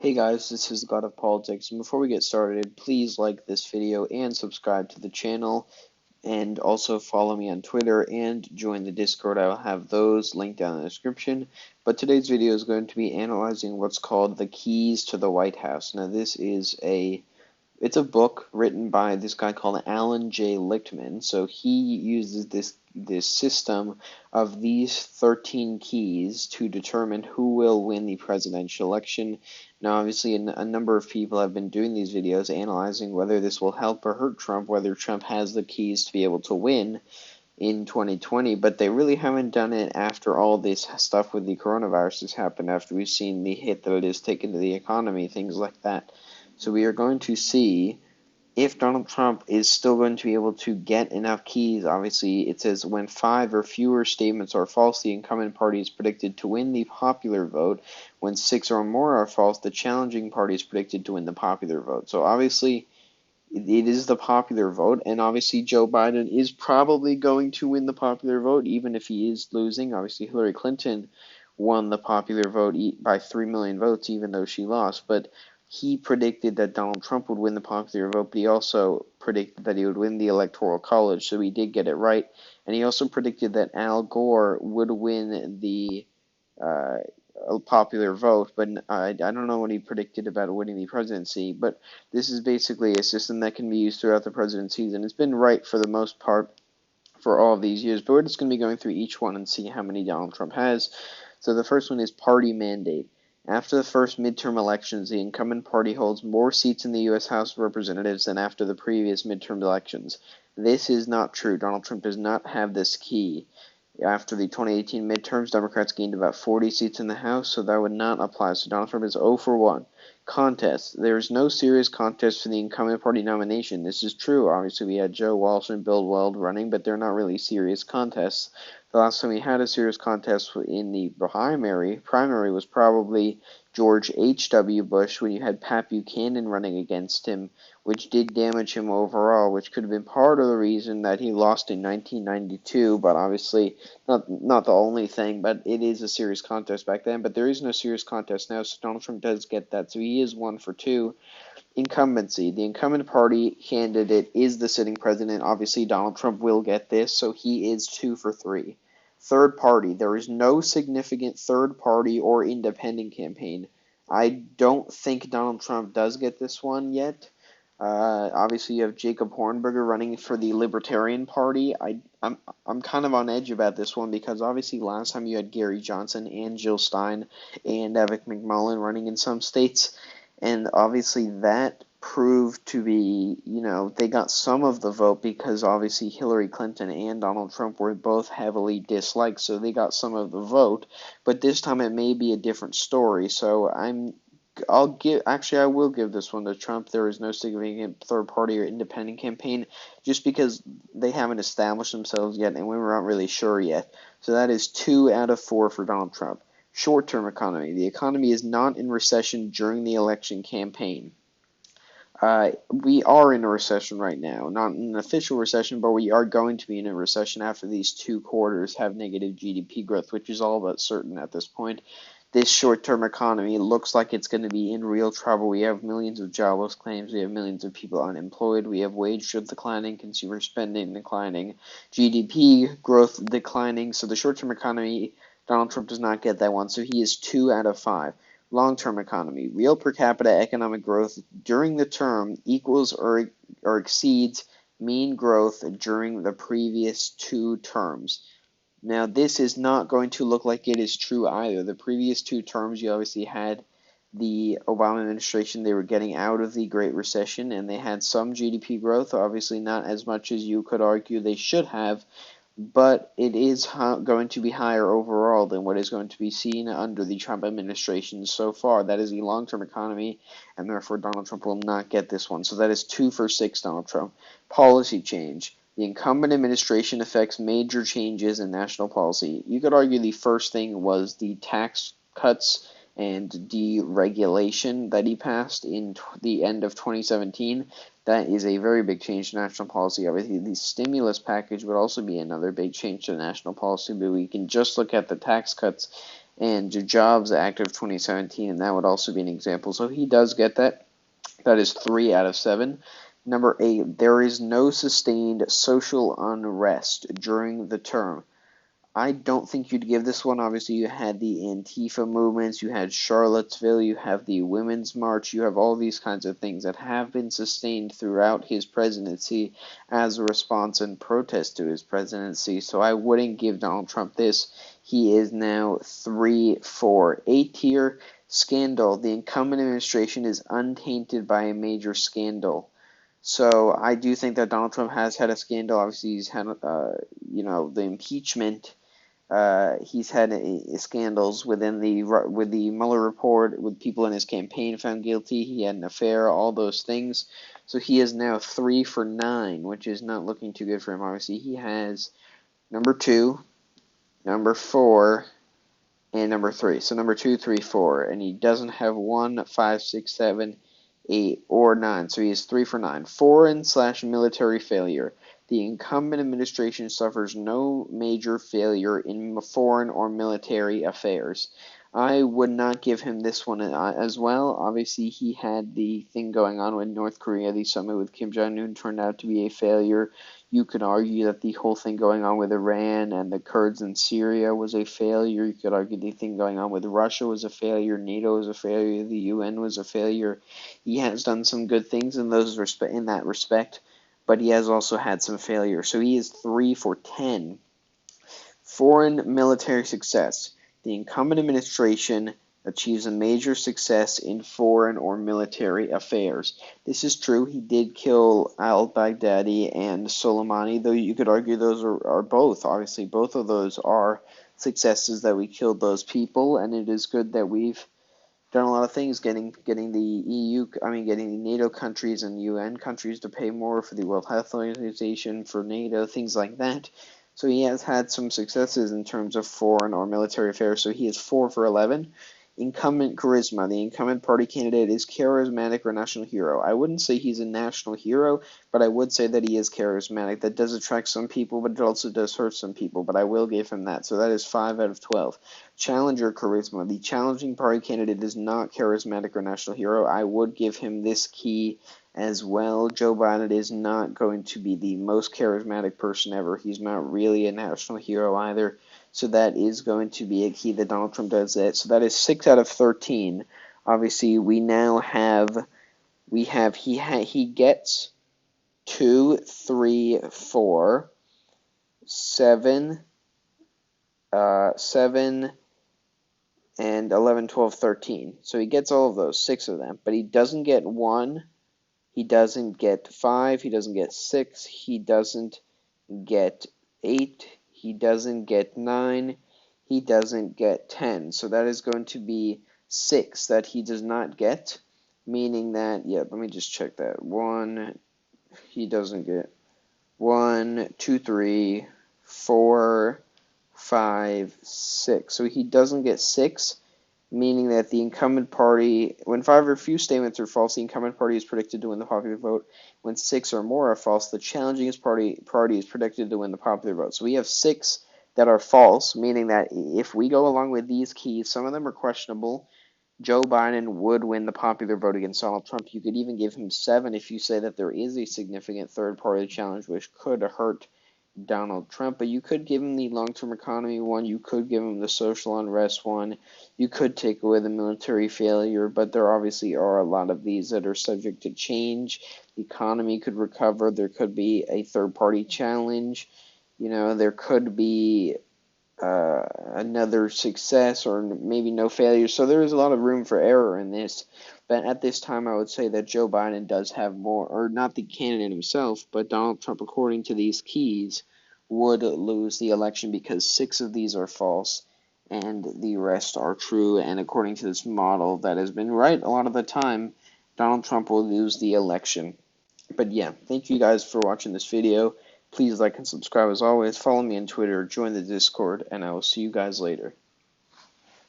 Hey guys, this is God of Politics, and before we get started, please like this video and subscribe to the channel, and also follow me on Twitter and join the Discord. I will have those linked down in the description. But today's video is going to be analyzing what's called the Keys to the White House. Now this is it's a book written by this guy called Alan J. Lichtman. So he uses this system of these 13 keys to determine who will win the presidential election. Now, obviously, a number of people have been doing these videos analyzing whether this will help or hurt Trump, whether Trump has the keys to be able to win in 2020, but they really haven't done it after all this stuff with the coronavirus has happened, after we've seen the hit that it has taken to the economy, things like that. So we are going to see if Donald Trump is still going to be able to get enough keys. Obviously, it says when 5 or fewer statements are false, the incumbent party is predicted to win the popular vote. When 6 or more are false, the challenging party is predicted to win the popular vote. So obviously, it is the popular vote, and obviously Joe Biden is probably going to win the popular vote, even if he is losing. Obviously, Hillary Clinton won the popular vote by 3 million votes, even though she lost. But he predicted that Donald Trump would win the popular vote, but he also predicted that he would win the Electoral College, so he did get it right. And he also predicted that Al Gore would win the uh, popular vote, but I don't know what he predicted about winning the presidency. But this is basically a system that can be used throughout the presidencies, and it's been right for the most part for all of these years. But we're just going to be going through each one and see how many Donald Trump has. So the first one is party mandate. After the first midterm elections, the incumbent party holds more seats in the U.S. House of Representatives than after the previous midterm elections. This is not true. Donald Trump does not have this key. After the 2018 midterms, Democrats gained about 40 seats in the House, so that would not apply. So Donald Trump is 0 for 1. Contest. There is no serious contest for the incumbent party nomination. This is true. Obviously, we had Joe Walsh and Bill Weld running, but they're not really serious contests. The last time we had a serious contest in the primary was probably George H.W. Bush, when you had Pat Buchanan running against him, which did damage him overall, which could have been part of the reason that he lost in 1992, but obviously not the only thing. But it is a serious contest back then, but there is no serious contest now, so Donald Trump does get that, so he is 1 for 2. Incumbency. The incumbent party candidate is the sitting president. Obviously, Donald Trump will get this, so he is 2 for 3. Third party. There is no significant third party or independent campaign. I don't think Donald Trump does get this one yet. Obviously, you have Jacob Hornberger running for the Libertarian Party. I'm kind of on edge about this one because obviously last time you had Gary Johnson and Jill Stein and Avik McMullen running in some states, and obviously that proved to be, they got some of the vote because obviously Hillary Clinton and Donald Trump were both heavily disliked, so they got some of the vote. But this time it may be a different story, so I will give this one to Trump. There is no significant third party or independent campaign, just because they haven't established themselves yet, and we're not really sure yet. So that is 2 out of 4 for Donald Trump. Short-term economy. The economy is not in recession during the election campaign. We are in a recession right now. Not an official recession, but we are going to be in a recession after these 2 quarters have negative GDP growth, which is all but certain at this point. This short-term economy looks like it's going to be in real trouble. We have millions of jobless claims. We have millions of people unemployed. We have wage growth declining, consumer spending declining, GDP growth declining. So the short-term economy, Donald Trump does not get that one. So he is 2 out of 5. Long-term economy. Real per capita economic growth during the term equals or exceeds mean growth during the previous 2 terms. Now, this is not going to look like it is true either. The previous 2 terms, you obviously had the Obama administration. They were getting out of the Great Recession, and they had some GDP growth, obviously not as much as you could argue they should have, but it is going to be higher overall than what is going to be seen under the Trump administration so far. That is the long-term economy, and therefore Donald Trump will not get this one. So that is 2 for 6, Donald Trump. Policy change. The incumbent administration affects major changes in national policy. You could argue the first thing was the tax cuts and deregulation that he passed in the end of 2017. That is a very big change to national policy. Obviously, the stimulus package would also be another big change to national policy, but we can just look at the tax cuts and the Jobs Act of 2017, and that would also be an example. So he does get that. That is 3 out of 7. Number 8, there is no sustained social unrest during the term. I don't think you'd give this one. Obviously, you had the Antifa movements, you had Charlottesville, you have the Women's March, you have all these kinds of things that have been sustained throughout his presidency as a response and protest to his presidency. So I wouldn't give Donald Trump this. He is now 3 for 8 here. Scandal. The incumbent administration is untainted by a major scandal. So I do think that Donald Trump has had a scandal. Obviously, he's had, the impeachment. He's had scandals with the Mueller report, with people in his campaign found guilty. He had an affair, all those things. So he is now 3 for 9, which is not looking too good for him. Obviously, he has number 2, number 4, and number 3. So number 2, 3, 4, and he doesn't have 1, 5, 6, 7, 8, or 9. So he is 3 for 9. Foreign/military failure. The incumbent administration suffers no major failure in foreign or military affairs. I would not give him this one as well. Obviously, he had the thing going on with North Korea. The summit with Kim Jong-un turned out to be a failure. You could argue that the whole thing going on with Iran and the Kurds in Syria was a failure. You could argue the thing going on with Russia was a failure. NATO was a failure. The UN was a failure. He has done some good things in that respect, but he has also had some failure. So he is 3 for 10. Foreign military success. The incumbent administration achieves a major success in foreign or military affairs. This is true. He did kill al-Baghdadi and Soleimani, though you could argue those are both. Obviously, both of those are successes that we killed those people, and it is good that we've done a lot of things, getting the NATO countries and UN countries to pay more for the World Health Organization, for NATO, things like that. So he has had some successes in terms of foreign or military affairs. So he is 4 for 11. Incumbent charisma. The incumbent party candidate is charismatic or national hero. I wouldn't say he's a national hero, but I would say that he is charismatic. That does attract some people, but it also does hurt some people. But I will give him that. So that is 5 out of 12. Challenger charisma. The challenging party candidate is not charismatic or national hero. I would give him this key as well. Joe Biden is not going to be the most charismatic person ever. He's not really a national hero either. So that is going to be a key that Donald Trump does that. So that is 6 out of 13. Obviously, we now have he gets 2, 3, 4, 7, 7, and 11, 12, 13. So he gets all of those, 6 of them. But he doesn't get 1. He doesn't get 5. He doesn't get 6. He doesn't get 8. He doesn't get 9. He doesn't get 10. So that is going to be 6 that he does not get, meaning that, let me just check that. 1, he doesn't get 1, 2, 3, 4, 5, 6. So he doesn't get 6, meaning that the incumbent party, when 5 or few statements are false, the incumbent party is predicted to win the popular vote. When 6 or more are false, the challenging party is predicted to win the popular vote. So we have 6 that are false, meaning that if we go along with these keys, some of them are questionable. Joe Biden would win the popular vote against Donald Trump. You could even give him 7 if you say that there is a significant third-party challenge, which could hurt Donald Trump, but you could give him the long-term economy one, you could give him the social unrest one, you could take away the military failure, but there obviously are a lot of these that are subject to change. The economy could recover, there could be a third-party challenge, there could be another success or maybe no failure, so there is a lot of room for error in this. But at this time, I would say that Joe Biden does have more, or not the candidate himself, but Donald Trump, according to these keys, would lose the election because 6 of these are false and the rest are true. And according to this model that has been right a lot of the time, Donald Trump will lose the election. But thank you guys for watching this video. Please like and subscribe as always. Follow me on Twitter, join the Discord, and I will see you guys later.